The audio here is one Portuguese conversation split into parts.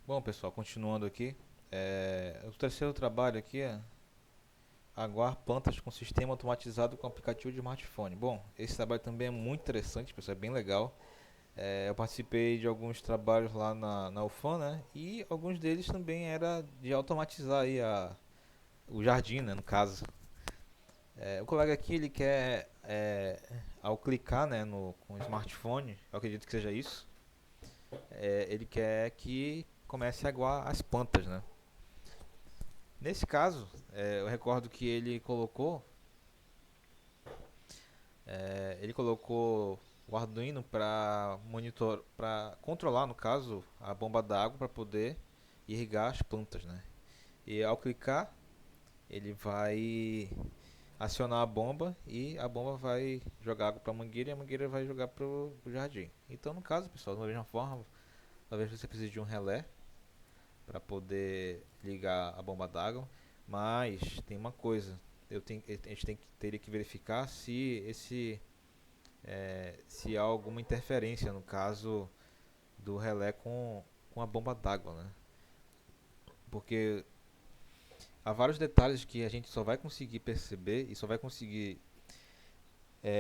Bom, pessoal, continuando aqui, o terceiro trabalho aqui é aguar plantas com sistema automatizado com aplicativo de smartphone. Bom, esse trabalho também é muito interessante, pessoal, é bem legal. Eu participei de alguns trabalhos lá na UFAM, né? E alguns deles também era de automatizar aí o jardim, né? No caso. O colega aqui, ele quer, ao clicar, né, com o smartphone, eu acredito que seja isso, ele quer que comece a aguar as plantas, né? Nesse caso, eu recordo que ele colocou o Arduino para para controlar, no caso, a bomba d'água para poder irrigar as plantas, né? E ao clicar, ele vai acionar a bomba e a bomba vai jogar água para a mangueira e a mangueira vai jogar para o jardim. Então, no caso, pessoal, da mesma forma, talvez você precise de um relé para poder ligar a bomba d'água, mas tem uma coisa, a gente teria que verificar se há alguma interferência no caso do relé com a bomba d'água, né? Porque há vários detalhes que a gente só vai conseguir perceber e só vai conseguir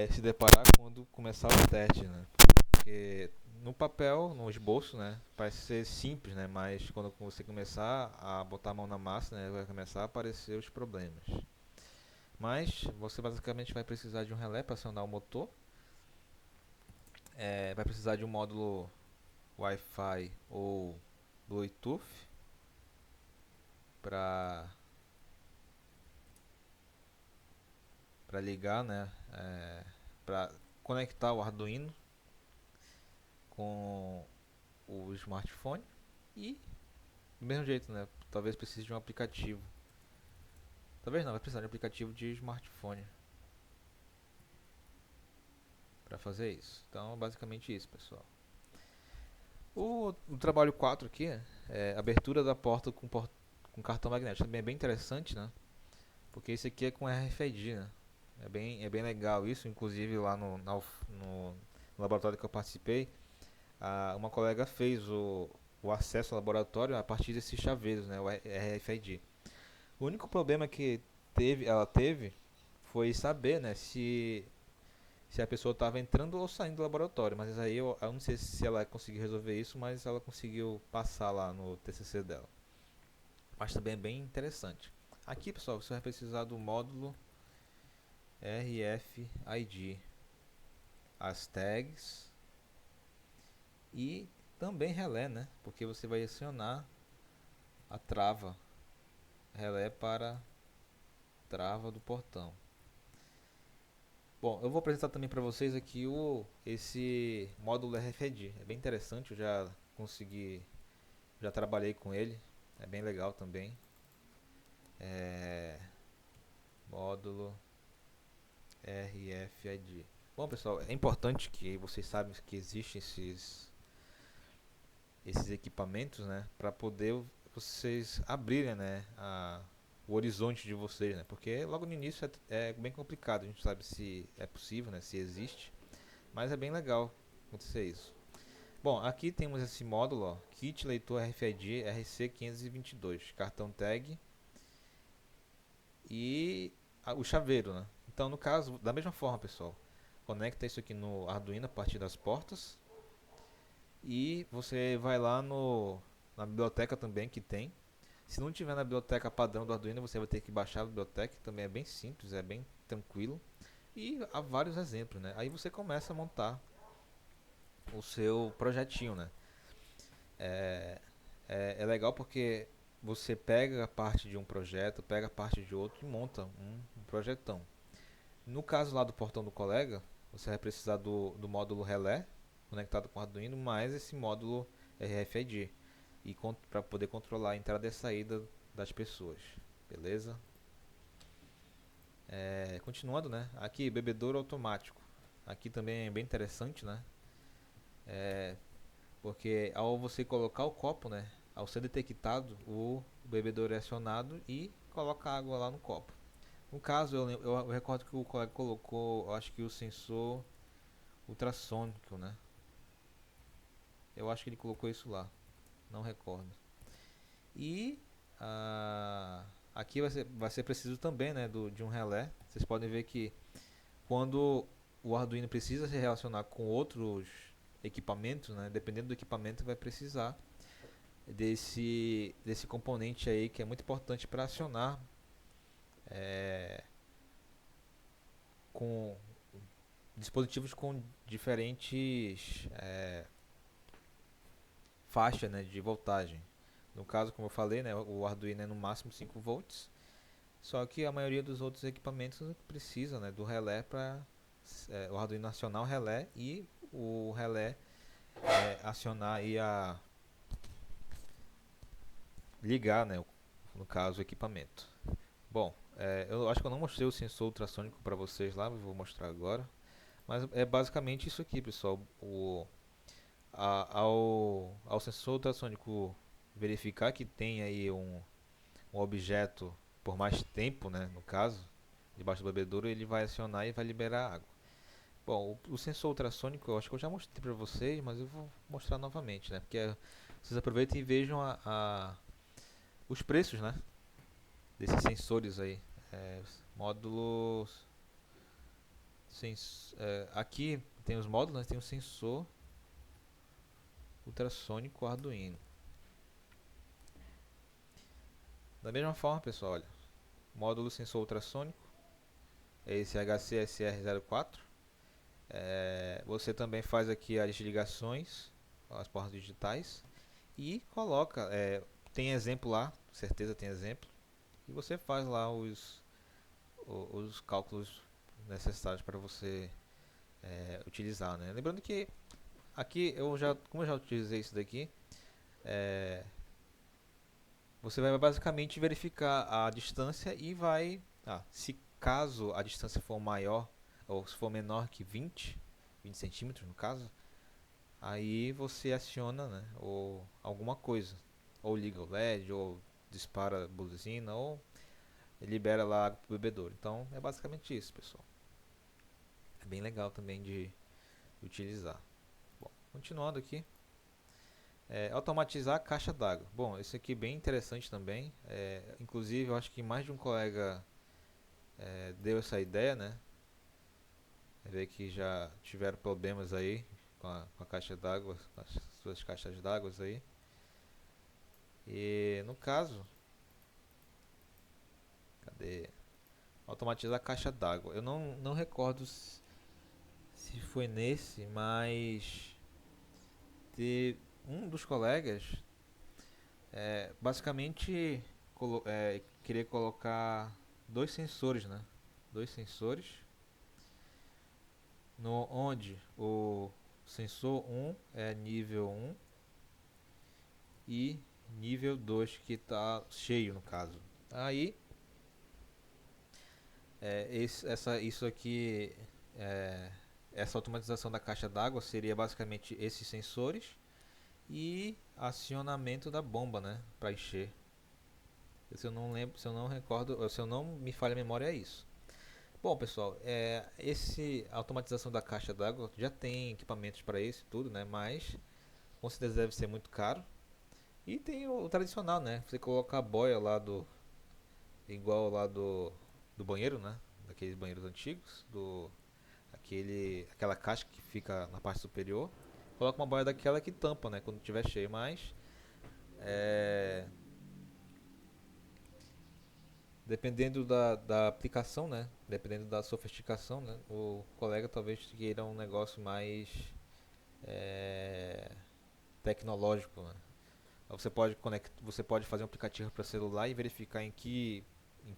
se deparar quando começar o teste, né? Porque no papel, no esboço, né, parece ser simples, né, mas quando você começar a botar a mão na massa, né, vai começar a aparecer os problemas. Mas você basicamente vai precisar de um relé para acionar o motor, vai precisar de um módulo Wi-Fi ou Bluetooth para ligar, né, para conectar o Arduino com o smartphone e do mesmo jeito, né, talvez precise de um aplicativo. Talvez não, vai precisar de um aplicativo de smartphone para fazer isso. Então, basicamente isso, pessoal. O trabalho 4 aqui é abertura da porta com cartão magnético. Também é bem interessante, né? Porque esse aqui é com RFID, né? É bem legal isso. Inclusive lá no laboratório que eu participei, uma colega fez o acesso ao laboratório a partir desses chaveiros, né? O RFID. O único problema que ela teve foi saber, né, se a pessoa estava entrando ou saindo do laboratório. Mas aí eu não sei se ela conseguiu resolver isso, mas ela conseguiu passar lá no TCC dela. Mas também é bem interessante. Aqui, pessoal, você vai precisar do módulo RFID, as tags e também relé, né? Porque você vai acionar a trava, relé para trava do portão. Bom, eu vou apresentar também para vocês aqui esse módulo RFID. É bem interessante, eu já trabalhei com ele, é bem legal também. É, módulo RFID. Bom, pessoal, é importante que vocês saibam que existem esses equipamentos, né, para poder vocês abrirem, né, o horizonte de vocês, né, porque logo no início é bem complicado, a gente sabe se é possível, né, se existe, mas é bem legal acontecer isso. Bom, aqui temos esse módulo, ó, Kit Leitor RFID RC522, cartão tag e o chaveiro, né? Então, no caso, da mesma forma, pessoal, conecta isso aqui no Arduino a partir das portas e você vai lá na biblioteca também que tem. Se não tiver na biblioteca padrão do Arduino, você vai ter que baixar a biblioteca, que também é bem simples, é bem tranquilo. E há vários exemplos, né? Aí você começa a montar o seu projetinho, né? É legal porque você pega a parte de um projeto, pega a parte de outro e monta um projetão. No caso lá do portão do colega, você vai precisar do módulo relé conectado com o Arduino, mais esse módulo RFID e para poder controlar a entrada e a saída das pessoas, beleza? Continuando, né? Aqui bebedouro automático. Aqui também é bem interessante, né? Porque ao você colocar o copo, né? Ao ser detectado, o bebedouro é acionado e coloca água lá no copo. No caso, eu recordo que o colega colocou, eu acho que o sensor ultrassônico, né? Eu acho que ele colocou isso lá, não recordo. E aqui vai ser preciso também, né, de um relé. Vocês podem ver que quando o Arduino precisa se relacionar com outros equipamentos, né, dependendo do equipamento, vai precisar desse componente aí que é muito importante para acionar é, com dispositivos com diferentes faixas, né, de voltagem. No caso, como eu falei, né, o Arduino é no máximo 5 volts, só que a maioria dos outros equipamentos precisa, né, do relé para o Arduino acionar o relé e o relé acionar e ligar, né, no caso, o equipamento. Bom, eu acho que eu não mostrei o sensor ultrassônico para vocês lá, vou mostrar agora. Mas é basicamente isso aqui, pessoal. Ao sensor ultrassônico verificar que tem aí um objeto por mais tempo, né, no caso, debaixo do bebedouro, ele vai acionar e vai liberar água. Bom, o sensor ultrassônico eu acho que eu já mostrei para vocês, mas eu vou mostrar novamente, né? Porque vocês aproveitem e vejam os preços, né, desses sensores aí. Módulos. Aqui tem os módulos, né, tem o sensor ultrassônico Arduino. Da mesma forma, pessoal, olha, módulo sensor ultrassônico é esse HCSR04. Você também faz aqui as ligações, as portas digitais e coloca, tem exemplo lá, certeza tem exemplo, e você faz lá os cálculos necessários para você utilizar, né? Lembrando que aqui como eu já utilizei isso daqui, você vai basicamente verificar a distância e se caso a distância for maior ou se for menor que 20 centímetros no caso, aí você aciona, né, ou alguma coisa, ou liga o LED, ou dispara a buzina, ou libera lá água pro bebedouro. Então é basicamente isso, pessoal. É bem legal também de utilizar. Bom, continuando aqui. Automatizar a caixa d'água. Bom, esse aqui é bem interessante também. Inclusive, eu acho que mais de um colega deu essa ideia, né? Vê que já tiveram problemas aí com a caixa d'água, com as suas caixas d'água aí. E no caso, cadê? Automatizar a caixa d'água. Eu não recordo se foi nesse, mas de um dos colegas basicamente querer colocar dois sensores, né? Dois sensores, onde o sensor 1 é nível 1 e nível 2 que está cheio no caso. Aí isso aqui, é, essa automatização da caixa d'água seria basicamente esses sensores e acionamento da bomba, né, para encher. Se eu não lembro, se eu não recordo, se eu não me falha a memória é isso. Bom, pessoal, esse automatização da caixa d'água já tem equipamentos para isso e tudo, né? Mas com certeza deve ser muito caro. E tem o tradicional, né? Você coloca a boia lá igual lá do banheiro, né? Daqueles banheiros antigos, aquela caixa que fica na parte superior. Coloca uma boia daquela que tampa, né? Quando tiver cheio, mas é, dependendo da aplicação, né? Dependendo da sofisticação, né? O colega talvez queira um negócio mais é, tecnológico, né? Você pode fazer um aplicativo para celular e verificar em que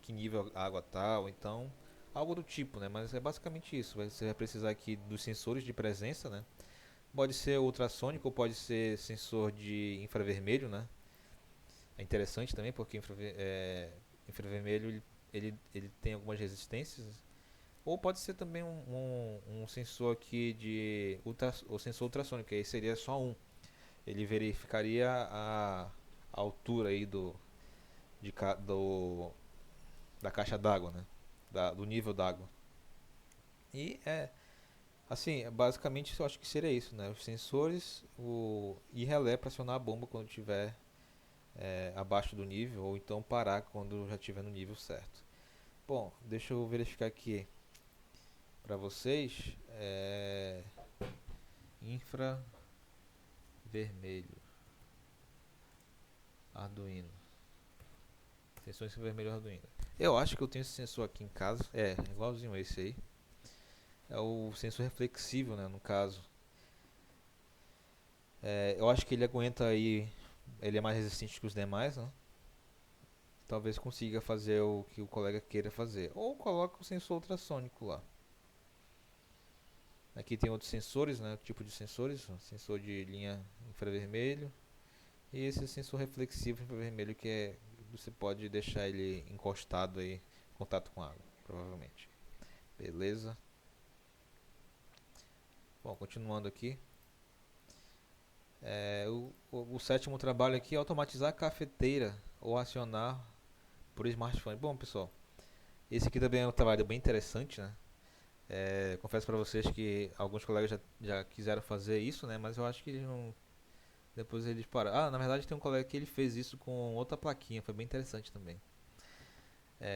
nível a água está, ou então algo do tipo, né? Mas é basicamente isso. Você vai precisar aqui dos sensores de presença, né? Pode ser ultrassônico ou pode ser sensor de infravermelho, né? É interessante também porque infravermelho ele tem algumas resistências. Ou pode ser também um sensor aqui o sensor ultrassônico, que aí seria só um. Ele verificaria a altura aí de, ca- do, da caixa d'água, né? Do nível d'água. E assim, basicamente eu acho que seria isso, né? Os sensores e relé para acionar a bomba quando tiver abaixo do nível, ou então parar quando já estiver no nível certo. Bom, deixa eu verificar aqui para vocês. Infravermelho, Arduino. Sensor infravermelho Arduino. Eu acho que eu tenho esse sensor aqui em casa. É, igualzinho esse aí. É o sensor reflexivo, né, no caso. Eu acho que ele aguenta aí. Ele é mais resistente que os demais, né? Talvez consiga fazer o que o colega queira fazer. Ou coloca o sensor ultrassônico lá. Aqui tem outros sensores, né? Tipo de sensores. Sensor de linha infravermelho. E esse sensor reflexivo infravermelho você pode deixar ele encostado aí em contato com água, provavelmente. Beleza. Bom, continuando aqui. O sétimo trabalho aqui é automatizar a cafeteira ou acionar por smartphone. Bom, pessoal, esse aqui também é um trabalho bem interessante, né? Confesso para vocês que alguns colegas já quiseram fazer isso, né? Mas eu acho que eles não. Depois eles pararam. Na verdade tem um colega que ele fez isso com outra plaquinha, foi bem interessante também.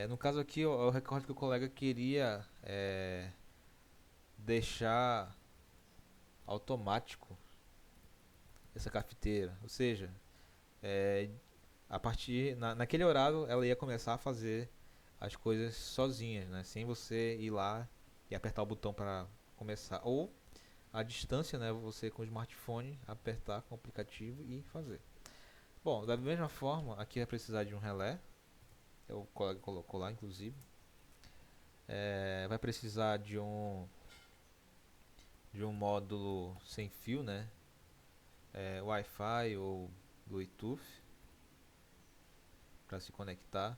No caso aqui, eu recordo que o colega queria deixar automático essa cafeteira, ou seja, é, naquele horário ela ia começar a fazer as coisas sozinha, né? Sem você ir lá e apertar o botão para começar, ou à distância, né? Você com o smartphone apertar com o aplicativo e fazer. Bom, da mesma forma, aqui vai precisar de um relé, o colega colocou lá, inclusive. Vai precisar de um módulo sem fio, né? Wi-Fi ou Bluetooth para se conectar.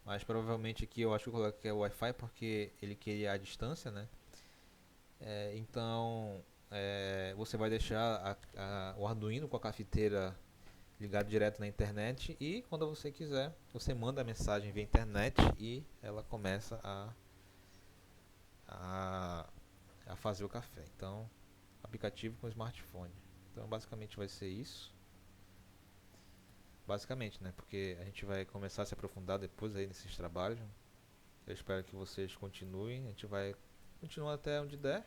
Mas provavelmente aqui eu acho que eu coloquei o Wi-Fi porque ele queria a distância, né? Então você vai deixar o Arduino com a cafeteira ligado direto na internet e quando você quiser você manda a mensagem via internet e ela começa a, a fazer o café. Então, aplicativo com smartphone. Então, basicamente vai ser isso. Basicamente, né? Porque a gente vai começar a se aprofundar depois aí nesses trabalhos. Eu espero que vocês continuem. A gente vai continuar até onde der.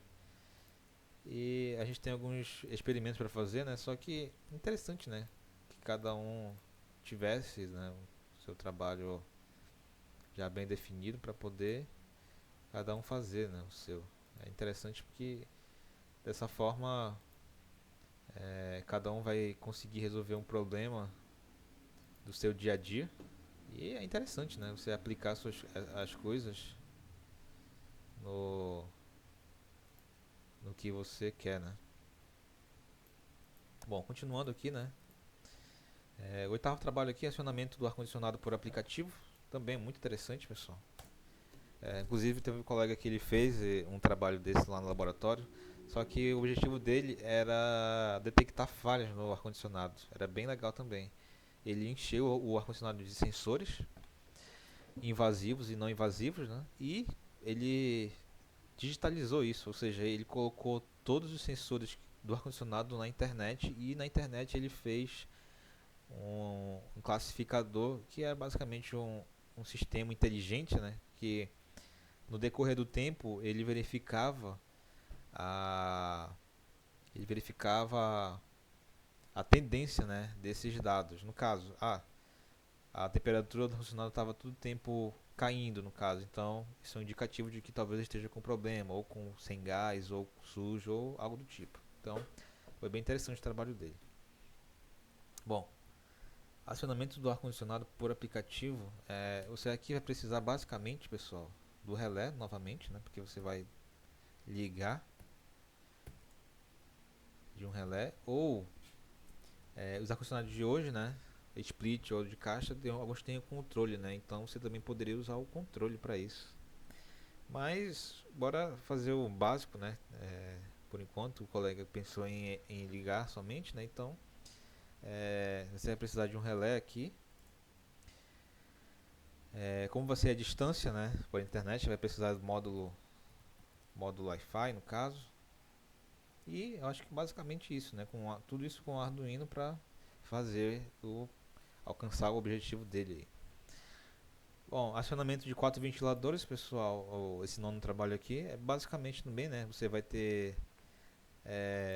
E a gente tem alguns experimentos para fazer, né? Só que interessante, né? Que cada um tivesse, né, o seu trabalho já bem definido para poder cada um fazer, né, o seu. É interessante porque dessa forma cada um vai conseguir resolver um problema do seu dia a dia. E é interessante, né? Você aplicar as coisas no, no que você quer, né? Bom, continuando aqui, né? O oitavo trabalho aqui é acionamento do ar-condicionado por aplicativo. Também muito interessante, pessoal. Inclusive teve um colega que ele fez um trabalho desse lá no laboratório. Só que o objetivo dele era detectar falhas no ar-condicionado. Era bem legal também. Ele encheu o ar-condicionado de sensores invasivos e não invasivos, né? E ele digitalizou isso, ou seja, ele colocou todos os sensores do ar-condicionado na internet e na internet ele fez um classificador que é basicamente um sistema inteligente, né? Que no decorrer do tempo a ele verificava a tendência, né, desses dados. No caso, a temperatura do ar-condicionado estava todo o tempo caindo, no caso. Então, isso é um indicativo de que talvez esteja com problema, ou com sem gás, ou sujo, ou algo do tipo. Então, foi bem interessante o trabalho dele. Bom, acionamento do ar-condicionado por aplicativo. Você aqui vai precisar basicamente, pessoal, do relé novamente, né? Porque você vai ligar de um relé, ou os ar-condicionados de hoje, né? Split ou de caixa, alguns têm o controle, né? Então você também poderia usar o controle para isso. Mas bora fazer o básico, né? Por enquanto o colega pensou em ligar somente, né? Então você vai precisar de um relé aqui. Como vai ser a distância, né? Por internet, vai precisar do módulo Wi-Fi no caso. E eu acho que basicamente isso, né? Tudo isso com o Arduino para fazer alcançar o objetivo dele aí. Bom, acionamento de 4 ventiladores, pessoal, esse nono trabalho aqui, é basicamente também, né? Você vai ter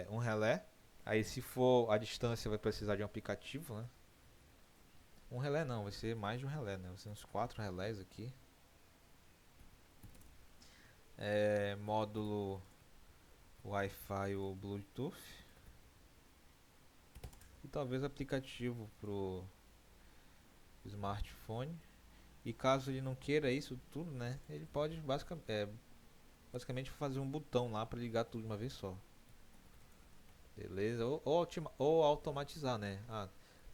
um relé. Aí se for a distância vai precisar de um aplicativo, né? Um relé não, vai ser mais de um relé, né? Vai ser uns 4 relés aqui. Módulo Wi-Fi ou Bluetooth. E talvez aplicativo pro smartphone. E caso ele não queira isso tudo, né? Ele pode basicamente fazer um botão lá para ligar tudo de uma vez só. Beleza? Ou automatizar, né?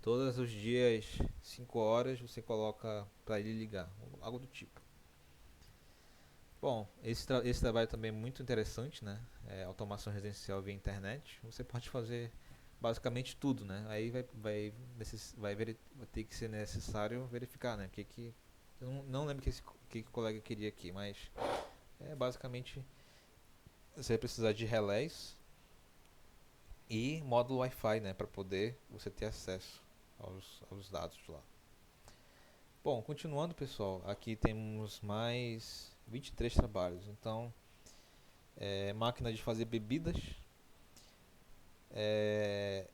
Todos os dias, 5 horas, você coloca para ele ligar. Algo do tipo. Bom, esse trabalho também é muito interessante, né? Automação residencial via internet. Você pode fazer basicamente tudo, né? Aí vai ter que ser necessário verificar, né? Eu não lembro que o colega queria aqui, mas basicamente você vai precisar de relés e módulo Wi-Fi, né? Para poder você ter acesso aos dados lá. Bom, continuando, pessoal, aqui temos mais 23 trabalhos. Então, máquina de fazer bebidas.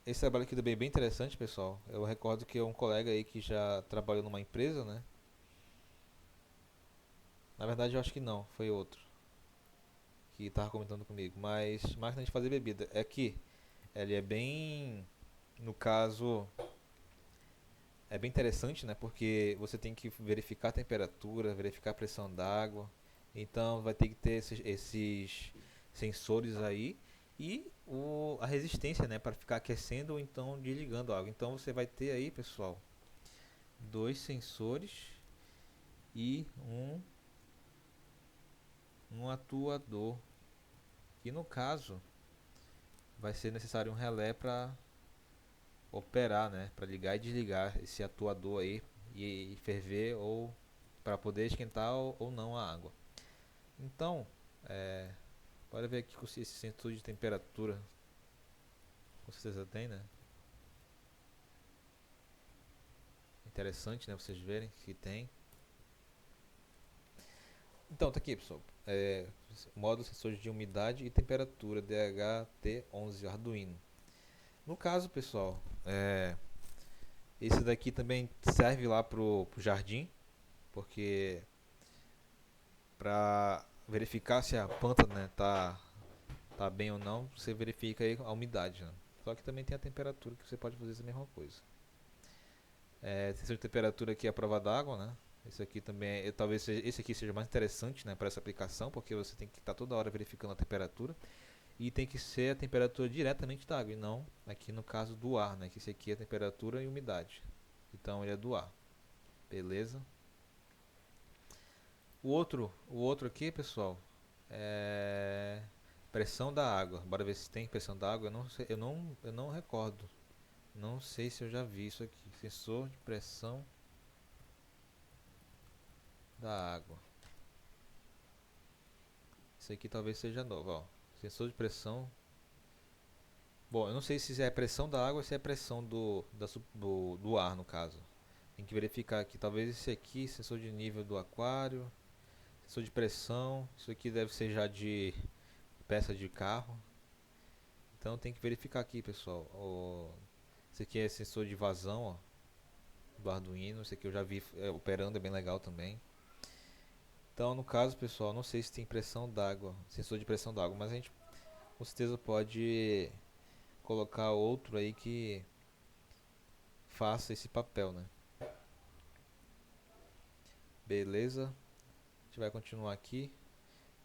Esse trabalho aqui também é bem interessante, pessoal. Eu recordo que é um colega aí que já trabalhou numa empresa, né? Na verdade, eu acho que não, foi outro que estava comentando comigo. Mas máquina de fazer bebida. É que ele é bem, no caso, é bem interessante, né? Porque você tem que verificar a temperatura, verificar a pressão d'água. Então vai ter que ter esses sensores aí e a resistência, né? Para ficar aquecendo ou então desligando a água. Então você vai ter aí, pessoal, 2 sensores e um atuador. Que no caso vai ser necessário um relé para operar, né? Para ligar e desligar esse atuador aí e ferver ou para poder esquentar ou não a água. Então, pode ver aqui com esse sensor de temperatura, com certeza tem, né? Interessante, né? Vocês verem que tem. Então, tá aqui, pessoal. Módulo sensor de umidade e temperatura DHT11 Arduino. No caso, pessoal, esse daqui também serve lá pro jardim, porque para verificar se a planta, né, tá bem ou não, você verifica aí a umidade, né? Só que também tem a temperatura que você pode fazer essa mesma coisa. Sensor de temperatura aqui é a prova d'água, né? Esse aqui também, talvez esse aqui seja mais interessante, né, para essa aplicação, porque você tem que estar toda hora verificando a temperatura e tem que ser a temperatura diretamente da água e não aqui no caso do ar, né? Que esse aqui é a temperatura e umidade. Então ele é do ar, beleza? O outro aqui, pessoal, é pressão da água. Bora ver se tem pressão da água. Eu não sei, eu não recordo. Não sei se eu já vi isso aqui. Sensor de pressão da água. Isso aqui talvez seja novo, ó. Sensor de pressão. Bom, eu não sei se é pressão da água ou se é pressão do ar, no caso. Tem que verificar aqui. Talvez esse aqui, sensor de nível do aquário. Sensor de pressão. Isso aqui deve ser já de peça de carro. Então tem que verificar aqui, pessoal. Esse aqui é sensor de vazão, ó, do Arduino. Esse aqui eu já vi operando, é bem legal também. Então, no caso, pessoal, não sei se tem pressão d'água, sensor de pressão d'água, mas a gente com certeza pode colocar outro aí que faça esse papel, né? Beleza? A gente vai continuar aqui,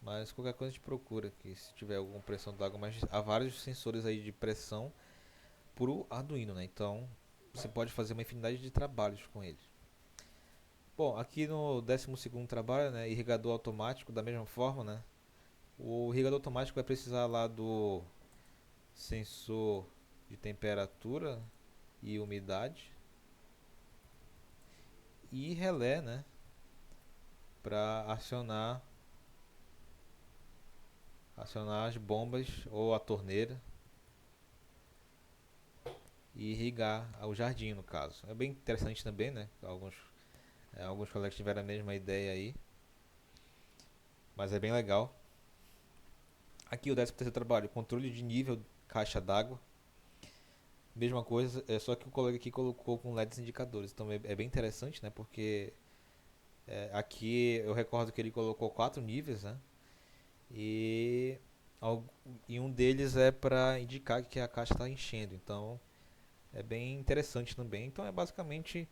mas qualquer coisa a gente procura aqui se tiver alguma pressão d'água, mas há vários sensores aí de pressão pro Arduino, né? Então, você pode fazer uma infinidade de trabalhos com ele. Bom, aqui no 12º trabalho, né, irrigador automático, da mesma forma, né, o irrigador automático vai precisar lá do sensor de temperatura e umidade e relé, né, para acionar as bombas ou a torneira. e irrigar o jardim, no caso. É bem interessante também, né? Alguns colegas tiveram a mesma ideia aí, mas é bem legal. Aqui o 13º trabalho, controle de nível caixa d'água. Mesma coisa, só que o colega aqui colocou com LEDs indicadores. Então é bem interessante, né? Porque aqui eu recordo que ele colocou 4 níveis, né? E, al- e um deles é para indicar que a caixa está enchendo. Então é bem interessante também. Então é basicamente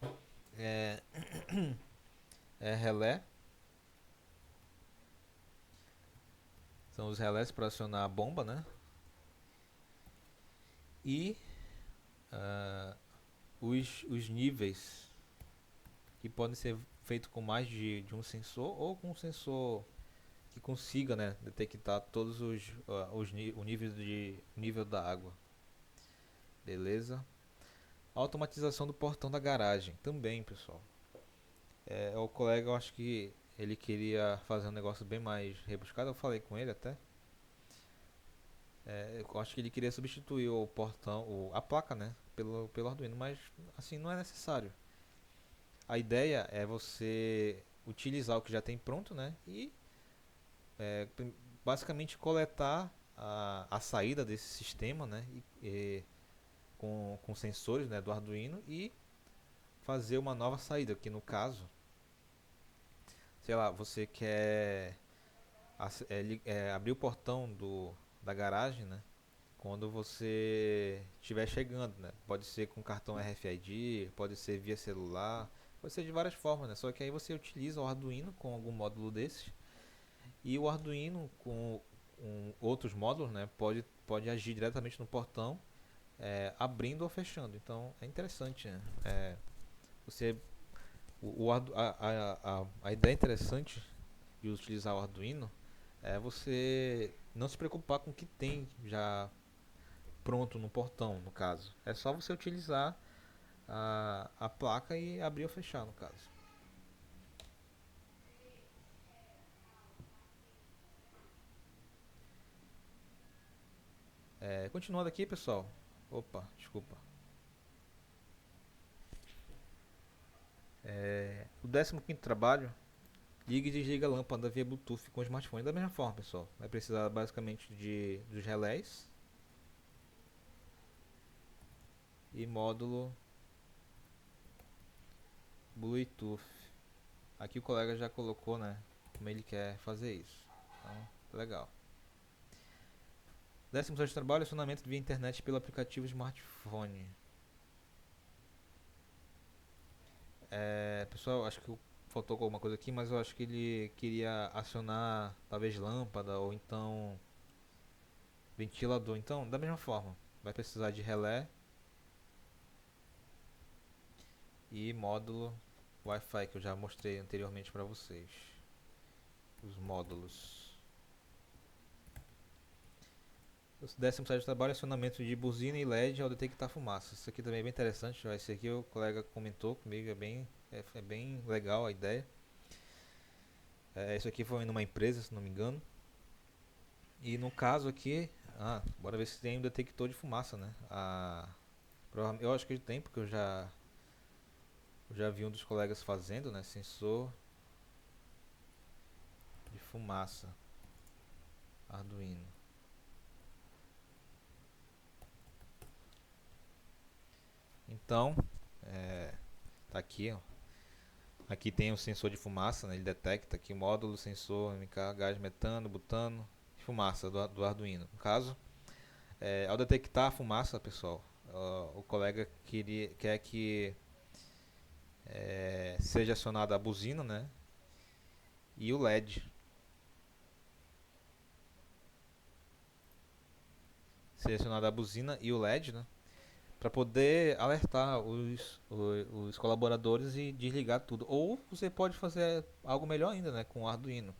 é, relé. São os relés para acionar a bomba, né? E ah, os níveis que podem ser feitos com mais de um sensor ou com um sensor que consiga, né, detectar todos o nível da água. Beleza? Automatização do portão da garagem também, pessoal. O colega, eu acho que ele queria fazer um negócio bem mais rebuscado. Eu falei com ele até. Eu acho que ele queria substituir o portão, a placa, né, pelo Arduino, mas assim não é necessário. A ideia é você utilizar o que já tem pronto, né, e é, basicamente coletar a saída desse sistema, né, com sensores, né, do Arduino e fazer uma nova saída, que no caso, sei lá, você quer abrir o portão da garagem, né, quando você estiver chegando, né? Pode ser com cartão RFID, pode ser via celular, pode ser de várias formas, né? Só que aí você utiliza o Arduino com algum módulo desses e o Arduino com outros módulos, né? Pode agir diretamente no portão, abrindo ou fechando. Então é interessante, né? Você a ideia interessante de utilizar o Arduino é você não se preocupar com o que tem já pronto no portão, no caso. É só você utilizar a placa e abrir ou fechar, no caso. Continuando aqui, pessoal. Opa, desculpa. O 15º trabalho, liga e desliga a lâmpada via Bluetooth com o smartphone. Da mesma forma, pessoal. Vai precisar basicamente dos relés e módulo Bluetooth. Aqui o colega já colocou, né, como ele quer fazer isso. Então, legal. 16º trabalho, acionamento via internet pelo aplicativo smartphone. Pessoal, acho que faltou alguma coisa aqui, mas eu acho que ele queria acionar talvez lâmpada ou então ventilador. Então, da mesma forma, vai precisar de relé e módulo Wi-Fi que eu já mostrei anteriormente para vocês. Os módulos. O 17º trabalho é acionamento de buzina e LED ao detectar fumaça. Isso aqui também é bem interessante. Esse aqui o colega comentou comigo, é bem legal a ideia. Isso aqui foi numa empresa, se não me engano. E no caso aqui, bora ver se tem um detector de fumaça, né? Eu acho que tem, porque eu já vi um dos colegas fazendo, né? Sensor de fumaça, Arduino. Então, tá aqui, ó. Aqui tem o sensor de fumaça, né? Ele detecta aqui módulo, sensor, MK, gás metano, butano, fumaça do Arduino. No caso, ao detectar a fumaça, pessoal, o colega quer que seja acionada a buzina, né? E o LED. Selecionada a buzina e o LED, né? Para poder alertar os colaboradores e desligar tudo. Ou você pode fazer algo melhor ainda, né? Com o Arduino.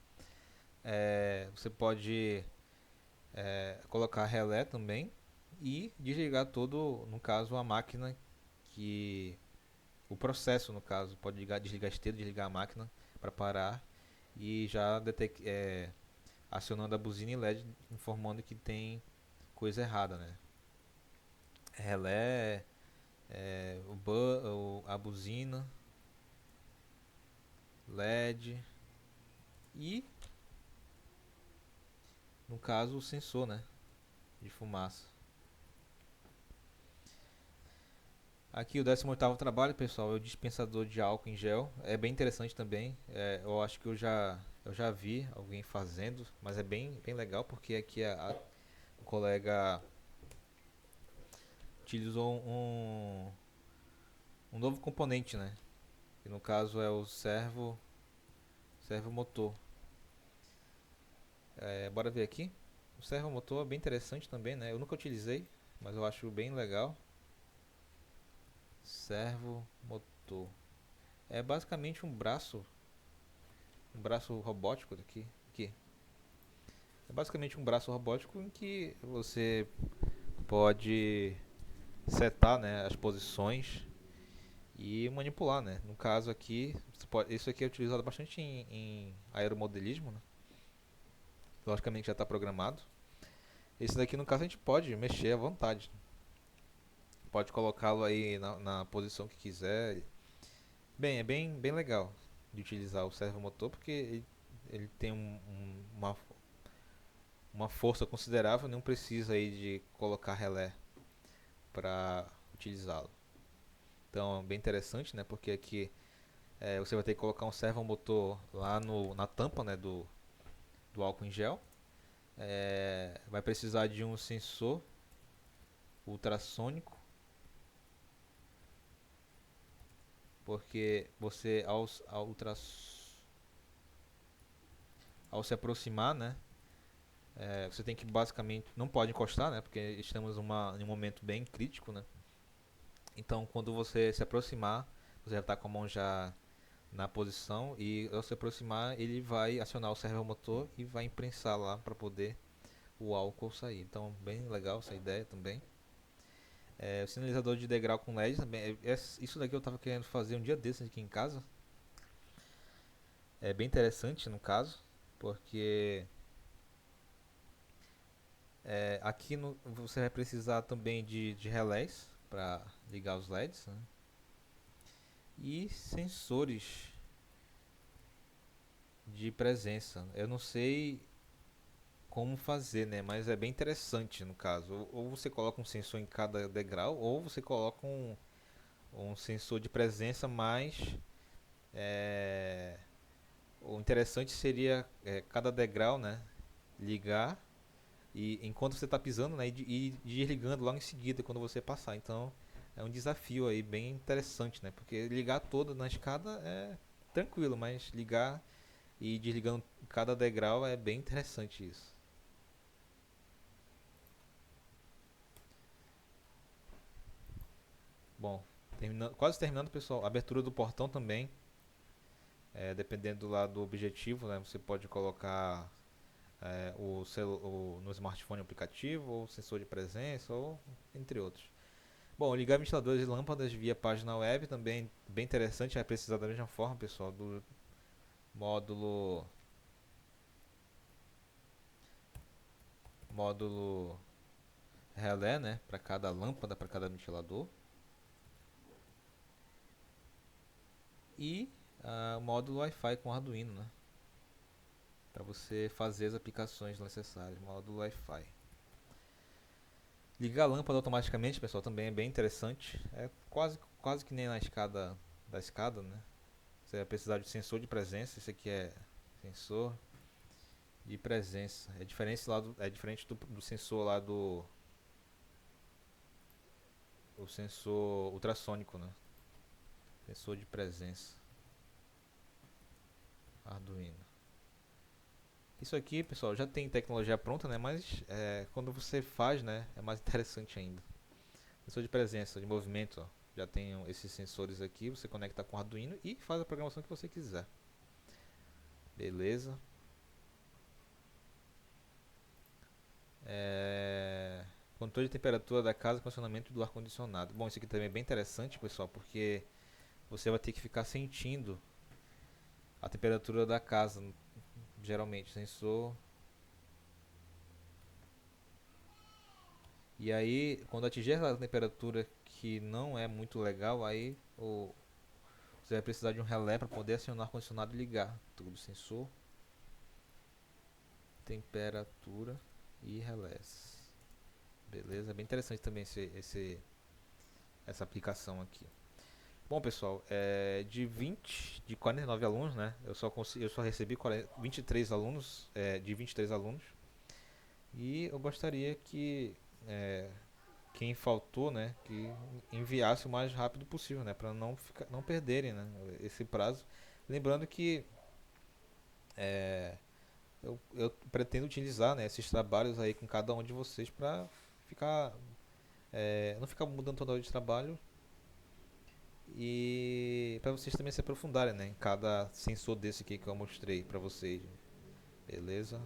Você pode colocar relé também e desligar todo, no caso, a máquina que o processo, no caso, pode desligar a esteira, desligar a máquina para parar e já acionando a buzina e LED informando que tem coisa errada, né? Relé. a buzina, LED e, no caso, o sensor, né, de fumaça. Aqui o 18º trabalho, pessoal, é o dispensador de álcool em gel. É bem interessante também. Eu acho que eu já vi alguém fazendo, mas é bem legal porque aqui o colega utilizou um novo componente, né? Que no caso é o servo motor. Bora ver aqui. O servo motor é bem interessante também, né? Eu nunca utilizei, mas eu acho bem legal. Servo motor. É basicamente um braço robótico aqui. É basicamente um braço robótico em que você pode setar, né, as posições e manipular, né? No caso aqui, isso aqui é utilizado bastante em aeromodelismo, né? Logicamente já está programado. Esse daqui, no caso, a gente pode mexer à vontade. Pode colocá-lo aí na posição que quiser. Bem, é bem legal de utilizar o servomotor porque ele tem uma força considerável, não precisa aí de colocar relé para utilizá-lo. Então, bem interessante, né? Porque aqui você vai ter que colocar um servomotor lá na tampa, né, do álcool em gel. Vai precisar de um sensor ultrassônico, porque você ao se aproximar, né, você tem que basicamente não pode encostar, né, porque estamos em um momento bem crítico, né. Então, quando você se aproximar, você já está com a mão já na posição e ao se aproximar ele vai acionar o servomotor e vai imprensar lá para poder o álcool sair. Então, bem legal essa ideia também. O sinalizador de degrau com LED também. Isso daqui eu estava querendo fazer um dia desses aqui em casa. É bem interessante no caso, porque aqui você vai precisar também de relés para ligar os LEDs, né? E sensores de presença. Eu não sei como fazer, né? Mas é bem interessante no caso. Ou você coloca um sensor em cada degrau, ou você coloca um sensor de presença mais. é, o interessante seria cada degrau, né? Ligar e enquanto você está pisando, né? E ir ligando logo em seguida quando você passar. Então é um desafio aí bem interessante, né? Porque ligar todo na escada é tranquilo, mas ligar e ir desligando cada degrau é bem interessante isso. Bom, quase terminando, pessoal. Abertura do portão também. Dependendo lá do objetivo, né? Você pode colocar no smartphone aplicativo, ou sensor de presença, ou entre outros. Bom, ligar ventiladores e lâmpadas via página web também bem interessante. Vai precisar da mesma forma, pessoal, do módulo módulo relé, né? Para cada lâmpada, para cada ventilador. E o módulo Wi-Fi com Arduino, né? Para você fazer as aplicações necessárias. Módulo Wi-Fi. Ligar a lâmpada automaticamente, pessoal, também é bem interessante. É quase que nem na escada da escada, né? Você vai precisar de sensor de presença. Esse aqui é sensor de presença. É diferente do sensor lá o sensor ultrassônico, né? Sensor de presença. Arduino. Isso aqui, pessoal, já tem tecnologia pronta, né? Mas quando você faz, né, é mais interessante ainda. Sensor de presença, de movimento, ó. Já tem esses sensores aqui, você conecta com o Arduino e faz a programação que você quiser. Beleza. Controle de temperatura da casa, funcionamento do ar condicionado. Bom, isso aqui também é bem interessante, pessoal, porque você vai ter que ficar sentindo a temperatura da casa, geralmente sensor. E aí, quando atingir a temperatura que não é muito legal, aí você vai precisar de um relé para poder acionar o ar-condicionado e ligar. Tudo sensor, temperatura e relés. Beleza? É bem interessante também essa aplicação aqui. Bom, pessoal, de 49 alunos, né? Eu só recebi 23 alunos, de 23 alunos. E eu gostaria que é, quem faltou, né, que enviasse o mais rápido possível, né, para não perderem, né, esse prazo. Lembrando que eu pretendo utilizar, né, esses trabalhos aí com cada um de vocês para ficar, não ficar mudando toda hora de trabalho e para vocês também se aprofundarem, né, em cada sensor desse aqui que eu mostrei para vocês, beleza?